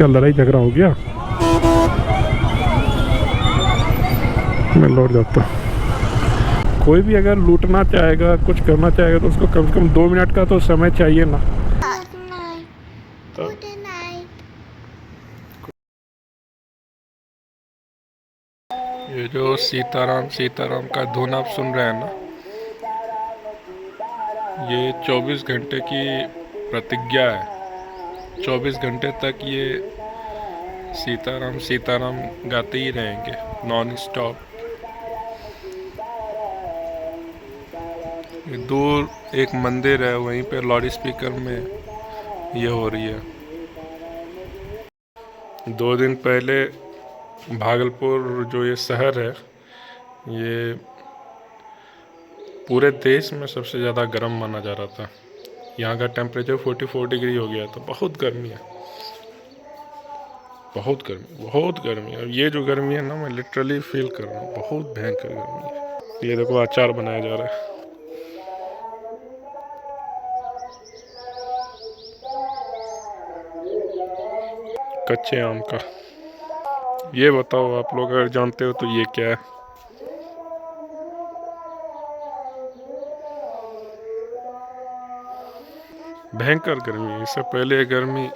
क्या लड़ाई झगड़ा हो गया? मैं लौट जाता हूँ। कोई भी अगर लूटना चाहेगा, कुछ करना चाहेगा तो उसको कम से कम 2 मिनट का तो समय चाहिए ना। तो ये जो सीताराम सीताराम का धुन आप सुन रहे हैं ना, ये 24 घंटे की प्रतिज्ञा है। 24 घंटे तक ये सीताराम सीताराम गाते ही रहेंगे नॉन स्टॉप। दूर एक मंदिर है, वहीं पे लाउड स्पीकर में ये हो रही है। 2 दिन पहले भागलपुर जो ये शहर है, ये पूरे देश में सबसे ज़्यादा गर्म माना जा रहा था। यहाँ का टेम्परेचर 44 डिग्री हो गया था। बहुत गर्मी है, बहुत गर्मी, बहुत गर्मी है। ये जो गर्मी है ना, मैं लिटरली फील कर रहा हूँ, बहुत भयंकर गर्मी है। ये देखो अचार बनाया जा रहा है, कच्चे आम का। ये बताओ आप लोग अगर जानते हो तो ये क्या है? भयंकर गर्मी। इससे पहले गर्मी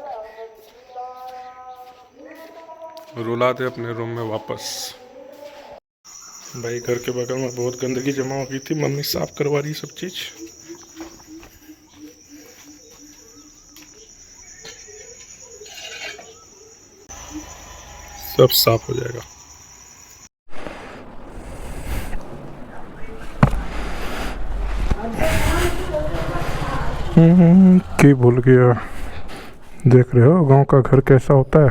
रुला दे अपने रूम में वापस। भाई घर के बगल में बहुत गंदगी जमा हो गई थी, मम्मी साफ करवा रही सब चीज। सब साफ हो जाएगा। की भूल गया। देख रहे हो गांव का घर कैसा होता है।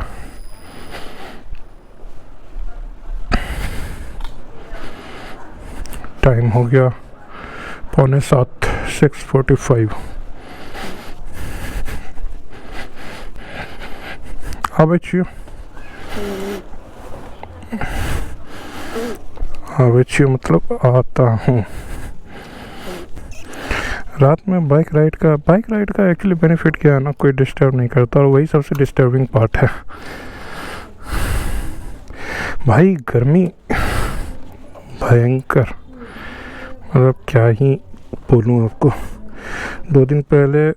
टाइम हो गया 6:45, 6:45। आवे छियो मतलब आता हूँ। रात में बाइक राइड का एक्चुअली बेनिफिट क्या है ना, कोई डिस्टर्ब नहीं करता, और वही सबसे डिस्टर्बिंग पार्ट है। भाई गर्मी भयंकर, मतलब क्या ही बोलूँ आपको। 2 दिन पहले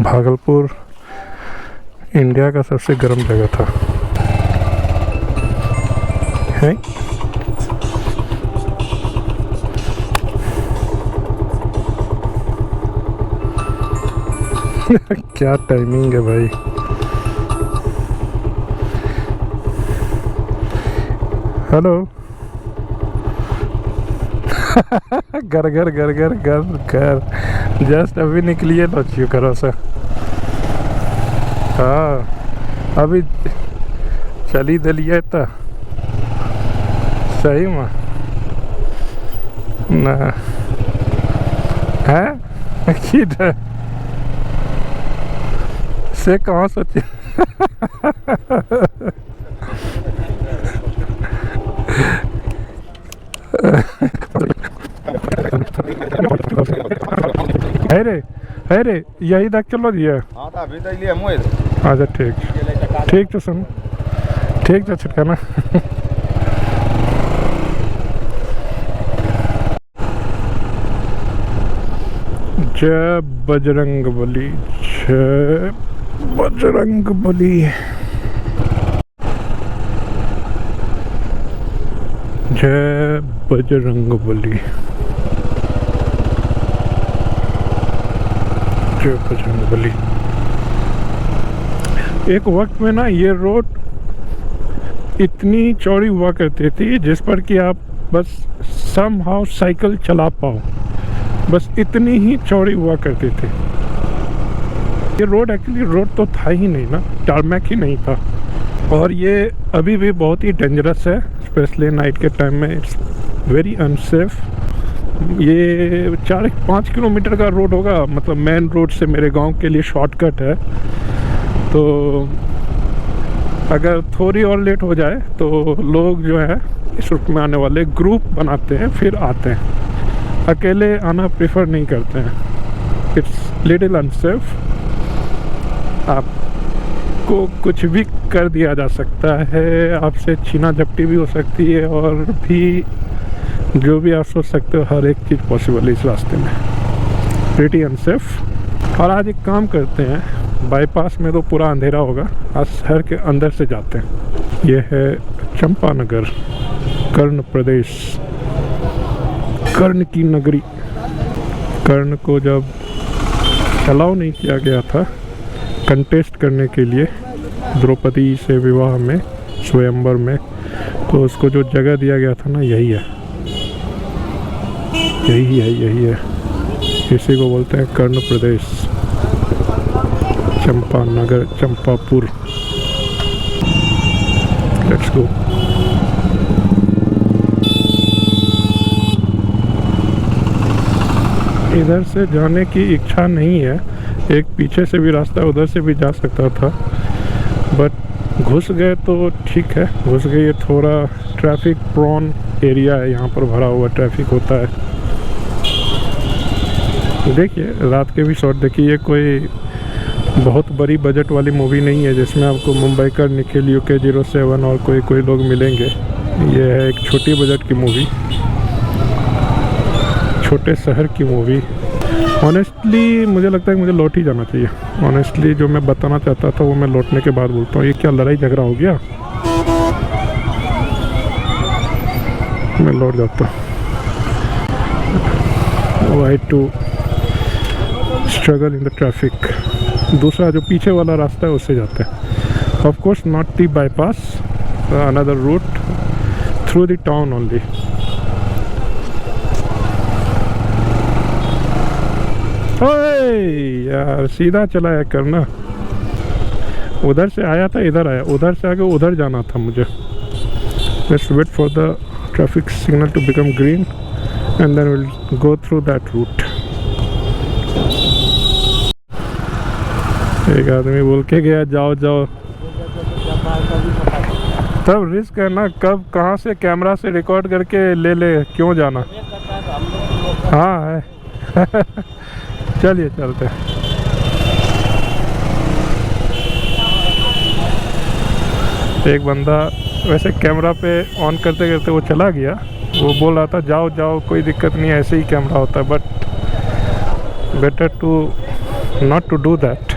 भागलपुर इंडिया का सबसे गर्म जगह था, है? क्या टाइमिंग है भाई। हेलो। घर घर घर घर घर घर जस्ट अभी निकलिए लौचियो करो से। हाँ अभी चली दिलिए तो सही में ना है कि से कहाँ सोचे। अरे यही तक चलो जी। अच्छा ठीक तो सुन, ठीक तो छिटका ना। जय बजरंग बली, जय बजरंग बली, जय बजरंग बली, जय बजरंग बली। एक वक्त में ना ये रोड इतनी चौड़ी हुआ करती थी जिस पर कि आप बस समहाउ साइकिल चला पाओ, बस इतनी ही चौड़ी हुआ करती थी। ये रोड एक्चुअली रोड तो था ही नहीं ना, टारमैक ही नहीं था। और ये अभी भी बहुत ही डेंजरस है, स्पेशली नाइट के टाइम में। It's very unsafe. ये 4-5 किलोमीटर का रोड होगा, मतलब मेन रोड से मेरे गांव के लिए शॉर्टकट है। तो अगर थोड़ी और लेट हो जाए तो लोग जो है इस रूट में आने वाले ग्रुप बनाते हैं, फिर आते हैं। अकेले आना प्रेफर नहीं करते हैं। It's little unsafe. आपको कुछ भी कर दिया जा सकता है, आपसे छीना झपटी भी हो सकती है, और भी जो भी आप सोच सकते हो हर एक चीज़ पॉसिबल है इस रास्ते में। Pretty unsafe. और आज एक काम करते हैं, बाईपास में तो पूरा अंधेरा होगा, आज शहर के अंदर से जाते हैं। यह है चंपानगर, कर्ण प्रदेश, कर्ण की नगरी। कर्ण को जब अलाउ नहीं किया गया था कंटेस्ट करने के लिए द्रौपदी से विवाह में, स्वयंवर में, तो उसको जो जगह दिया गया था ना, यही है, यही है, यही है। इसी को बोलते हैं कर्ण प्रदेश, चंपानगर, चंपापुर। Let's go. इधर से जाने की इच्छा नहीं है, एक पीछे से भी रास्ता है, उधर से भी जा सकता था, बट घुस गए तो ठीक है, घुस गए। ये थोड़ा ट्रैफिक प्रोन एरिया है, यहाँ पर भरा हुआ ट्रैफिक होता है। देखिए रात के भी शॉट देखिए, ये कोई बहुत बड़ी बजट वाली मूवी नहीं है जिसमें आपको मुंबई का निखिल UK-07 और कोई लोग मिलेंगे। ये है एक छोटी बजट की मूवी, छोटे शहर की मूवी। ऑनेस्टली मुझे लगता है कि मुझे लौट ही जाना चाहिए। ऑनेस्टली जो मैं बताना चाहता था वो मैं लौटने के बाद बोलता हूँ। ये क्या लड़ाई झगड़ा हो गया? मैं लौट जाता हूँ। Why to struggle in the traffic. दूसरा जो पीछे वाला रास्ता है उससे जाते हैं। Of course not the bypass, another route through the town only. यार सीधा चला है करना, उधर से आया था इधर आया, उधर से आके उधर जाना था मुझे। Let's wait for the traffic signal to become green and then will go through that route. एक आदमी बोल के गया जाओ जाओ, तब रिस्क है ना, कब कहाँ से कैमरा से रिकॉर्ड करके ले ले, क्यों जाना। हाँ है चलिए चलते। एक बंदा वैसे कैमरा पे ऑन करते करते वो चला गया, वो बोल रहा था जाओ जाओ कोई दिक्कत नहीं, ऐसे ही कैमरा होता है, but better to not to do that.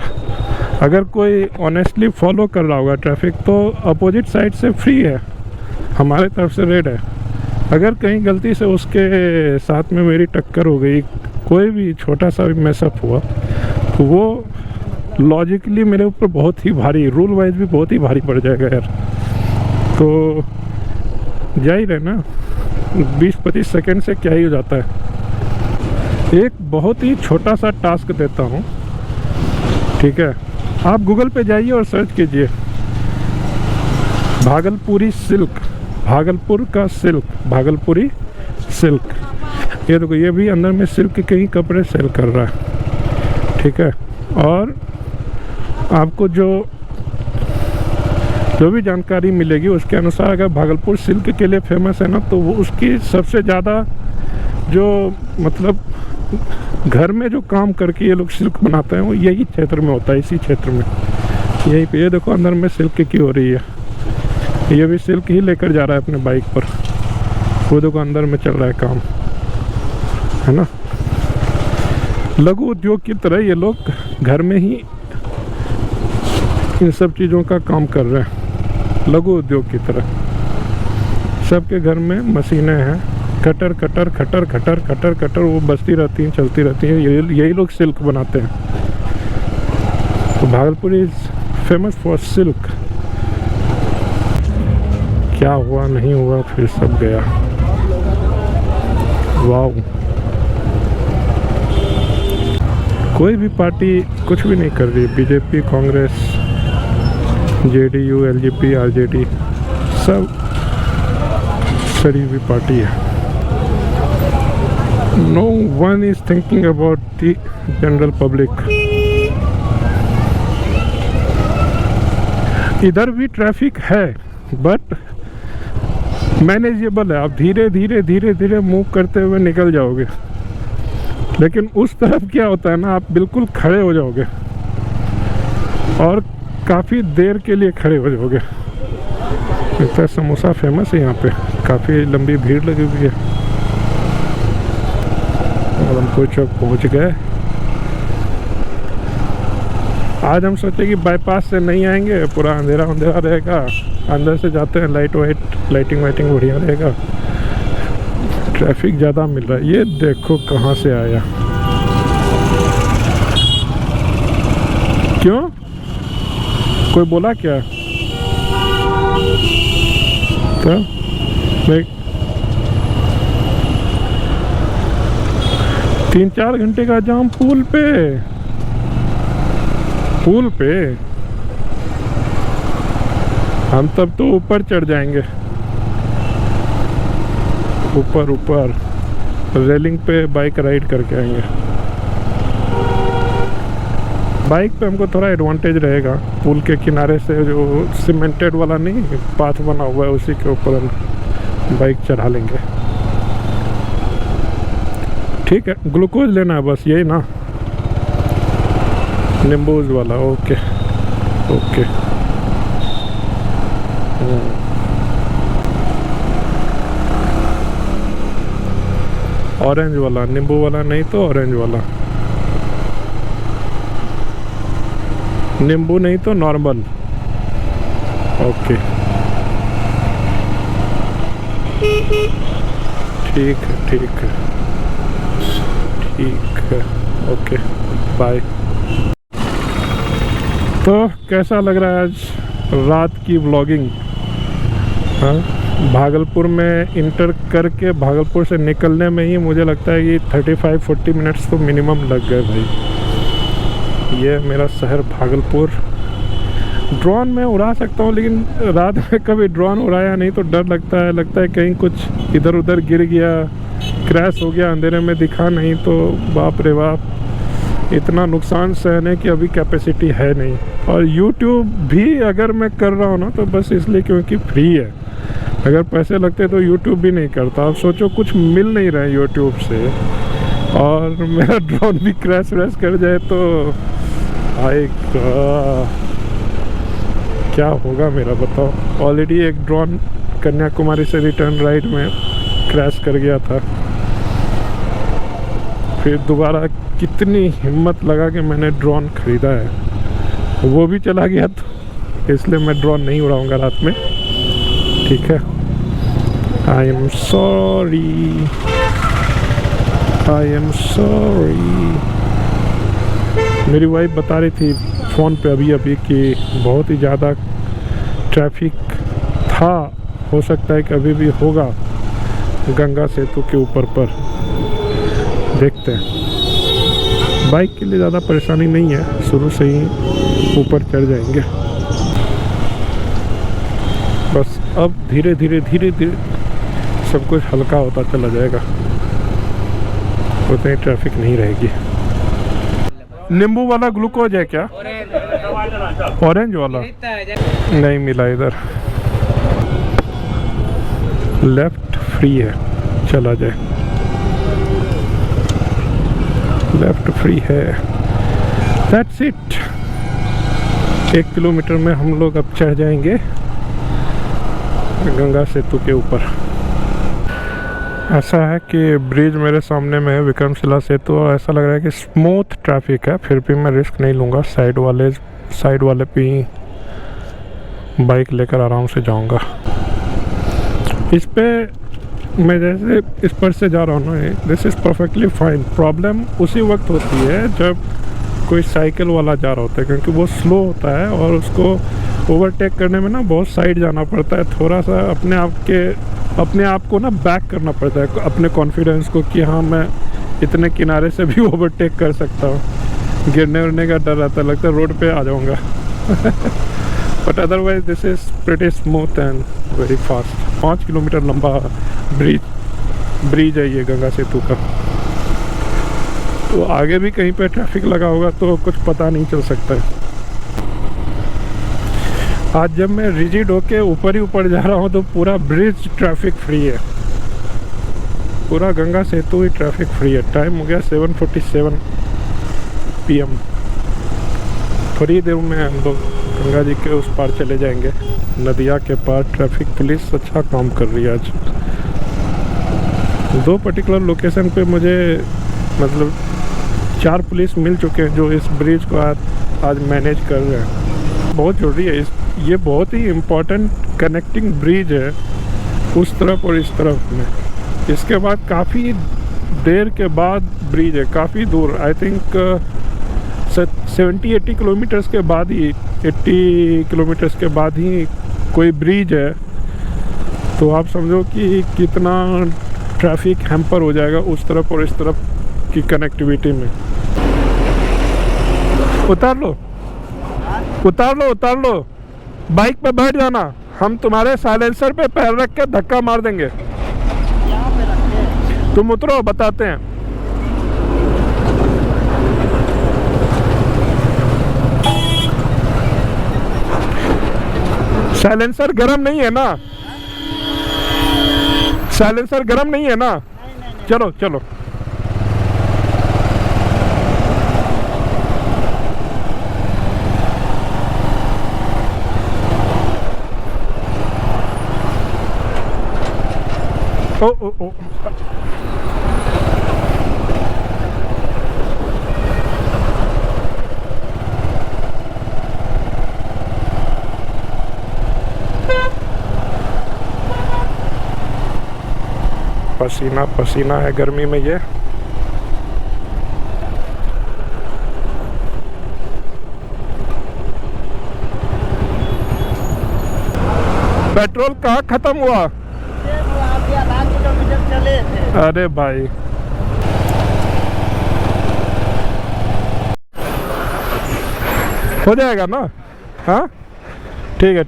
अगर कोई ऑनेस्टली फॉलो कर रहा होगा ट्रैफिक तो अपोजिट साइड से फ्री है, हमारे तरफ से रेड है। अगर कहीं गलती से उसके साथ में मेरी टक्कर हो गई, कोई भी छोटा सा भी मैसअप हुआ, तो वो लॉजिकली मेरे ऊपर बहुत ही भारी, रूल वाइज भी बहुत ही भारी पड़ जाएगा यार। तो जा ही रहे ना, 20-25 सेकेंड से क्या ही हो जाता है। एक बहुत ही छोटा सा टास्क देता हूँ, ठीक है, आप गूगल पे जाइए और सर्च कीजिए भागलपुरी सिल्क, भागलपुर का सिल्क, भागलपुरी सिल्क। ये देखो, ये भी अंदर में सिल्क के ही कपड़े सेल कर रहा है, ठीक है। और आपको जो भी जानकारी मिलेगी उसके अनुसार, अगर भागलपुर सिल्क के लिए फेमस है ना, तो वो उसकी सबसे ज़्यादा जो मतलब घर में जो काम करके ये लोग सिल्क बनाते हैं वो यही क्षेत्र में होता है, इसी क्षेत्र में, यहीं पे। ये देखो अंदर में सिल्क की हो रही है, ये भी सिल्क ही लेकर जा रहा है अपने बाइक पर। वो देखो अंदर में चल रहा है काम, है ना। लघु उद्योग की तरह ये लोग घर में ही इन सब चीज़ों का काम कर रहे हैं, लघु उद्योग की तरह। सबके घर में मशीनें हैं, कटर कटर खटर खटर खटर कटर, वो बजती रहती हैं, चलती रहती हैं, यही लोग सिल्क बनाते हैं। तो Bhagalpur is famous for silk. क्या हुआ नहीं हुआ, फिर सब गया। वाह, कोई भी पार्टी कुछ भी नहीं कर रही, BJP, Congress, JDU, LJP, RJD, सब सड़ी हुई पार्टी है। No one is thinking about the general public. इधर भी ट्रैफिक है बट मैनेजेबल है, आप धीरे धीरे धीरे धीरे मूव करते हुए निकल जाओगे। लेकिन उस तरफ क्या होता है ना, आप बिल्कुल खड़े हो जाओगे, और काफ़ी देर के लिए खड़े हो जाओगे। लगता है समोसा फेमस है यहाँ पे, काफ़ी लंबी भीड़ लगी हुई है। और हम कोई चौक पहुँच गए। आज हम सोचे कि बाईपास से नहीं आएंगे, पूरा अंधेरा अंधेरा रहेगा, अंदर से जाते हैं, लाइटिंग वाइटिंग बढ़िया रहेगा। ट्रैफिक ज़्यादा मिल रहा है। ये देखो कहाँ से आया, क्यों कोई बोला क्या? तो मैं 3-4 घंटे का जाम पुल पे। हम तब तो ऊपर चढ़ जाएंगे, ऊपर रेलिंग पे बाइक राइड करके आएंगे। बाइक पे हमको थोड़ा एडवांटेज रहेगा, पुल के किनारे से जो सीमेंटेड वाला नहीं पाथ बना हुआ है उसी के ऊपर हम बाइक चढ़ा लेंगे। ठीक है, ग्लूकोज लेना है बस, यही ना, नींबूज वाला। ओके ऑरेंज वाला, नींबू वाला नहीं तो ऑरेंज वाला, नींबू नहीं तो नॉर्मल। ओके ठीक है ओके बाय। तो कैसा लग रहा है आज रात की व्लॉगिंग? हाँ, भागलपुर में इंटर करके भागलपुर से निकलने में ही मुझे लगता है कि 35-40 मिनट्स तो मिनिमम लग गए भाई। ये मेरा शहर भागलपुर। ड्रोन में उड़ा सकता हूँ, लेकिन रात में कभी ड्रोन उड़ाया नहीं तो डर लगता है कहीं कुछ इधर उधर गिर गया, क्रैश हो गया, अंधेरे में दिखा नहीं तो बाप रे बाप, इतना नुकसान सहने की अभी कैपेसिटी है नहीं। और YouTube भी अगर मैं कर रहा हूँ ना तो बस इसलिए क्योंकि फ्री है, अगर पैसे लगते तो YouTube भी नहीं करता। अब सोचो कुछ मिल नहीं रहा है YouTube से और मेरा ड्रोन भी क्रैश व्रैश कर जाए तो क्या होगा मेरा, बताओ। ऑलरेडी एक ड्रोन कन्याकुमारी से रिटर्न राइड में क्रैश कर गया था, फिर दोबारा कितनी हिम्मत लगा के मैंने ड्रोन ख़रीदा है, वो भी चला गया, तो इसलिए मैं ड्रोन नहीं उड़ाऊंगा रात में। ठीक है, आई एम सॉरी। मेरी वाइफ बता रही थी फ़ोन पे अभी कि बहुत ही ज़्यादा ट्रैफिक था, हो सकता है कि अभी भी होगा गंगा सेतु के ऊपर पर, देखते हैं। बाइक के लिए ज़्यादा परेशानी नहीं है, शुरू से ही ऊपर चढ़ जाएंगे। बस अब धीरे धीरे सब कुछ हल्का होता चला जाएगा, उतनी ट्रैफिक नहीं रहेगी। नींबू वाला ग्लूकोज है क्या? ऑरेंज वाला नहीं मिला इधर। लेफ्ट फ्री है, चला जाए, लेफ्ट फ्री है। That's it. 1 किलोमीटर में हम लोग अब चढ़ जाएंगे गंगा सेतु के ऊपर। ऐसा है कि ब्रिज मेरे सामने में है, विक्रमशिला सेतु, और ऐसा लग रहा है कि स्मूथ ट्रैफिक है, फिर भी मैं रिस्क नहीं लूँगा। साइड वाले पे ही बाइक लेकर आराम से जाऊँगा। इस पे मैं जैसे इस पर से जा रहा हूँ ना, this is perfectly fine. Problem उसी वक्त होती है जब कोई साइकिल वाला जा रहा होता है, क्योंकि वो स्लो होता है और उसको ओवरटेक करने में ना बहुत साइड जाना पड़ता है, थोड़ा सा अपने आप को ना बैक करना पड़ता है, अपने कॉन्फिडेंस को, कि हाँ मैं इतने किनारे से भी ओवरटेक कर सकता हूँ। गिरने उड़ने का डर रहता है, लगता है रोड पे आ जाऊँगा। But otherwise this is pretty smooth and very fast. 5 kilometre लंबा ब्रिज है ये गंगा सेतु का, तो आगे भी कहीं पे ट्रैफिक लगा होगा तो कुछ पता नहीं चल सकता है। आज जब मैं रिजिड होके ऊपर ही ऊपर जा रहा हूँ तो पूरा ब्रिज ट्रैफिक फ्री है, पूरा गंगा सेतु ही ट्रैफिक फ्री है। टाइम हो गया 7:47 PM। थोड़ी देर में हम लोग गंगा जी के उस पार चले जाएंगे, नदिया के पार। ट्रैफिक पुलिस अच्छा काम कर रही है आज। 2 पर्टिकुलर लोकेशन पे मुझे मतलब 4 पुलिस मिल चुके हैं जो इस ब्रिज को आज मैनेज कर रहे हैं। बहुत ज़रूरी है ये बहुत ही इम्पोर्टेंट कनेक्टिंग ब्रिज है उस तरफ और इस तरफ में। इसके बाद काफ़ी देर के बाद ब्रिज है, काफ़ी दूर, आई थिंक 70-80 किलोमीटर्स के बाद ही 80 किलोमीटर्स के बाद ही कोई ब्रिज है। तो आप समझो कि कितना ट्रैफिक हैम्पर हो जाएगा उस तरफ और इस तरफ की कनेक्टिविटी में। उतार लो उतार लो उतार लो, बाइक पे बैठ जाना, हम तुम्हारे साइलेंसर पे पैर रख के धक्का मार देंगे। तुम उतरो, बताते हैं। साइलेंसर गरम नहीं है ना? साइलेंसर गरम नहीं है ना? नहीं। चलो चलो। ओ ओ ओ पसीना पसीना है गर्मी में ये। पेट्रोल कहाँ खत्म हुआ? आधा किलोमीटर चले थे। अरे भाई, हो जाएगा ना? हाँ ठीक है,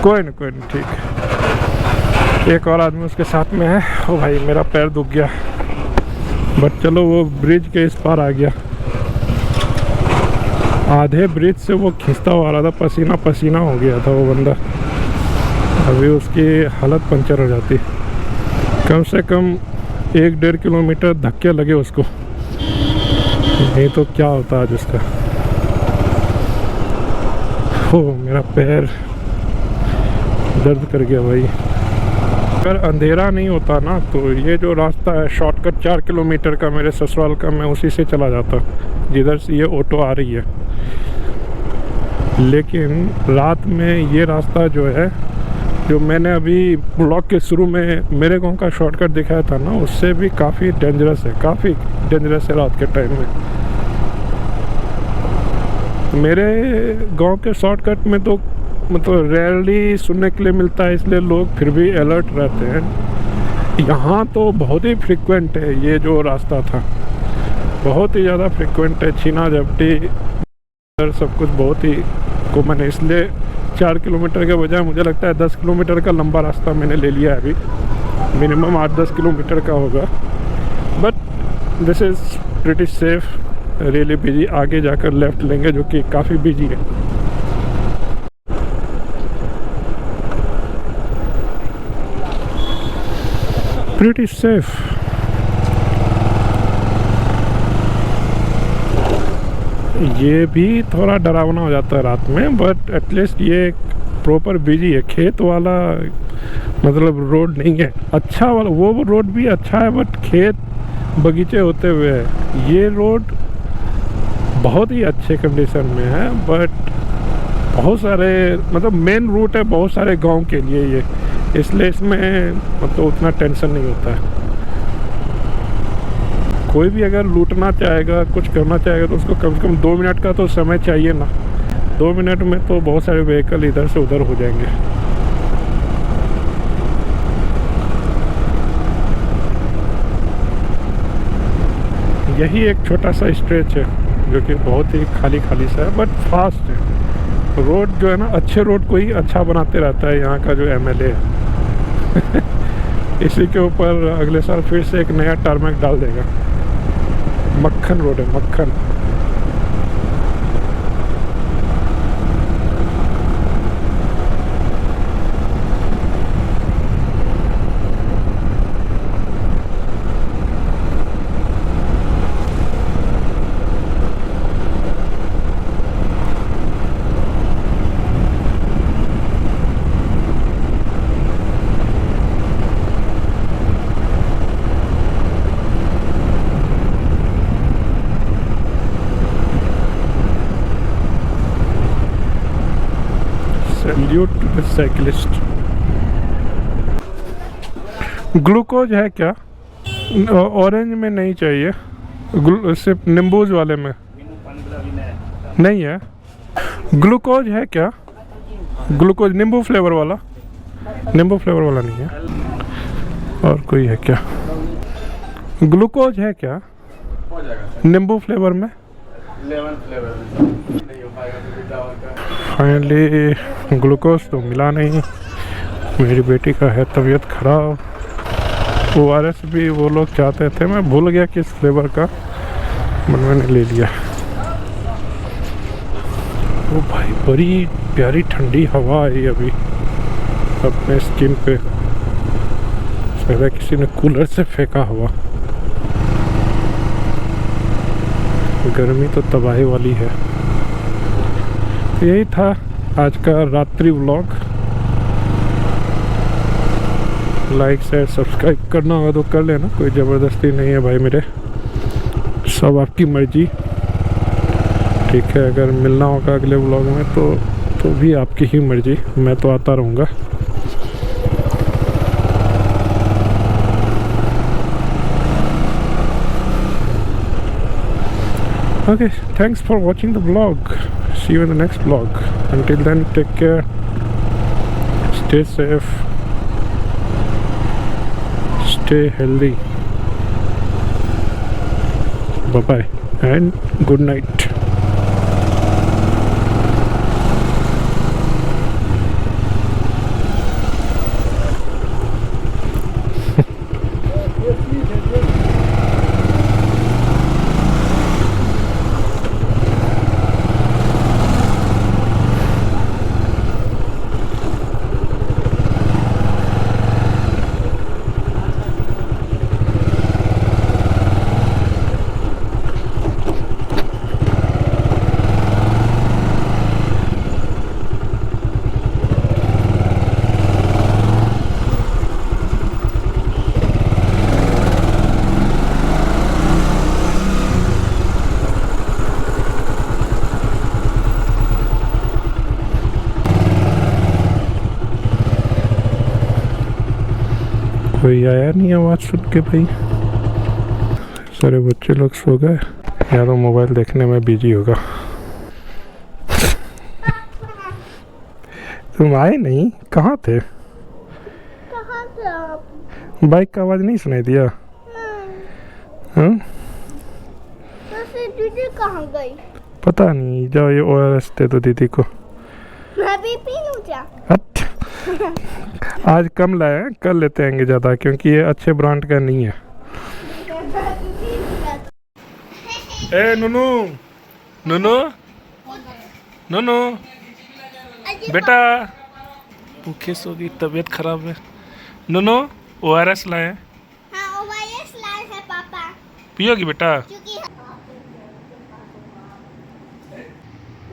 कोई नहीं ठीक है। एक और आदमी उसके साथ में है। ओ भाई मेरा पैर दुख गया, बट चलो वो ब्रिज के इस पार आ गया। आधे ब्रिज से वो खींचता हुआ आ रहा था, पसीना पसीना हो गया था वो बंदा। अभी उसकी हालत पंचर हो जाती। कम से कम 1-1.5 किलोमीटर धक्के लगे उसको, नहीं तो क्या होता आज उसका। हो मेरा पैर दर्द कर गया भाई। अगर अंधेरा नहीं होता ना तो ये जो रास्ता है शॉर्टकट 4 किलोमीटर का मेरे ससुराल का, मैं उसी से चला जाता जिधर से ये ऑटो आ रही है। लेकिन रात में ये रास्ता जो है, जो मैंने अभी ब्लॉग के शुरू में मेरे गांव का शॉर्टकट दिखाया था ना, उससे भी काफ़ी डेंजरस है, काफ़ी डेंजरस है रात के टाइम में। मेरे गांव के शॉर्टकट में तो मतलब रेयरली सुनने के लिए मिलता है, इसलिए लोग फिर भी अलर्ट रहते हैं। यहाँ तो बहुत ही फ्रिक्वेंट है, ये जो रास्ता था बहुत ही ज़्यादा फ्रिक्वेंट है। छीना झपटी सब कुछ बहुत ही कॉमन है, इसलिए 4 किलोमीटर के बजाय मुझे लगता है 10 किलोमीटर का लंबा रास्ता मैंने ले लिया है अभी। मिनिमम 8-10 किलोमीटर का होगा, but this is pretty safe, really busy. आगे जाकर लेफ़्ट लेंगे जो कि काफ़ी बिजी है। Pretty safe. ये भी थोड़ा डरावना हो जाता है रात में, बट एटलीस्ट ये प्रॉपर बिजी है। खेत वाला मतलब रोड नहीं है, अच्छा वाला वो रोड भी अच्छा है, बट खेत बगीचे होते हुए है। ये रोड बहुत ही अच्छे कंडीशन में है, बट बहुत सारे मतलब मेन रूट है बहुत सारे गांव के लिए ये, इसलिए इसमें मतलब उतना टेंशन नहीं होता है। कोई भी अगर लूटना चाहेगा, कुछ करना चाहेगा, तो उसको कम से कम 2 मिनट का तो समय चाहिए ना। 2 मिनट में तो बहुत सारे व्हीकल इधर से उधर हो जाएंगे। यही एक छोटा सा स्ट्रेच है जो कि बहुत ही खाली खाली सा है, बट फास्ट है। रोड जो है ना, अच्छे रोड को ही अच्छा बनाते रहता है यहाँ का जो एमएलए है। इसी के ऊपर अगले साल फिर से एक नया टारमैक डाल देगा। मक्खन रोड है, मक्खन। Salute to the cyclist. Glucose है क्या? ऑरेंज में नहीं चाहिए, सिर्फ नींबूज वाले में नहीं है। ग्लूकोज है क्या? ग्लूकोज नींबू फ्लेवर वाला, नींबू फ्लेवर वाला नहीं है। और कोई है क्या? ग्लूकोज है क्या नींबू फ्लेवर में? फाइनली ग्लूकोज तो मिला नहीं। मेरी बेटी का है तबीयत खराब। ORS भी वो लोग चाहते थे, मैं भूल गया किस फ्लेवर का, बट मैंने ले लिया। ओ भाई बड़ी प्यारी ठंडी हवा आई अभी अपने स्किन पे, शायद किसी ने कूलर से फेंका हवा। गर्मी तो तबाही वाली है। यही था आज का रात्रि व्लॉग। लाइक शेयर सब्सक्राइब करना होगा तो कर लेना, कोई ज़बरदस्ती नहीं है भाई मेरे, सब आपकी मर्जी। ठीक है, अगर मिलना होगा अगले व्लॉग में तो भी आपकी ही मर्जी, मैं तो आता रहूँगा। Okay, thanks for watching the vlog. See you in the next vlog. Until then, take care. Stay safe. Stay healthy. Bye-bye and good night. कोई आया नहीं आवाज़ सुन के भाई। सारे बच्चे लोग सो गए या तो मोबाइल देखने में बिजी होगा। तुम आए नहीं, कहाँ थे? कहाँ थे आप? बाइक का आवाज़ नहीं सुनाई दिया? हाँ? तो फिर दीदी कहाँ गई? पता नहीं, जाओ ये ORS दे दो दीदी को। मैं भी पी लूँ क्या? अच्छा आज कम लाए हैं, कल लेते आएंगे ज़्यादा, क्योंकि ये अच्छे ब्रांड का नहीं है। ए नुनू, नुनू, नुनू, बेटा भूखे सोगी, तबीयत खराब है। नुनू ORS लाए हैं, हाँ ORS लाए हैं पापा। पियोगी बेटा? क्योंकि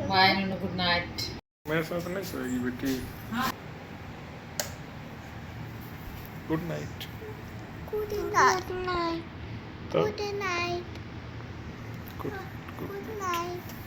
बाय नुनू, गुड नाइट। मेरे साथ नहीं सोएगी बेटी? Good night. Good night. तो good night. Good good night.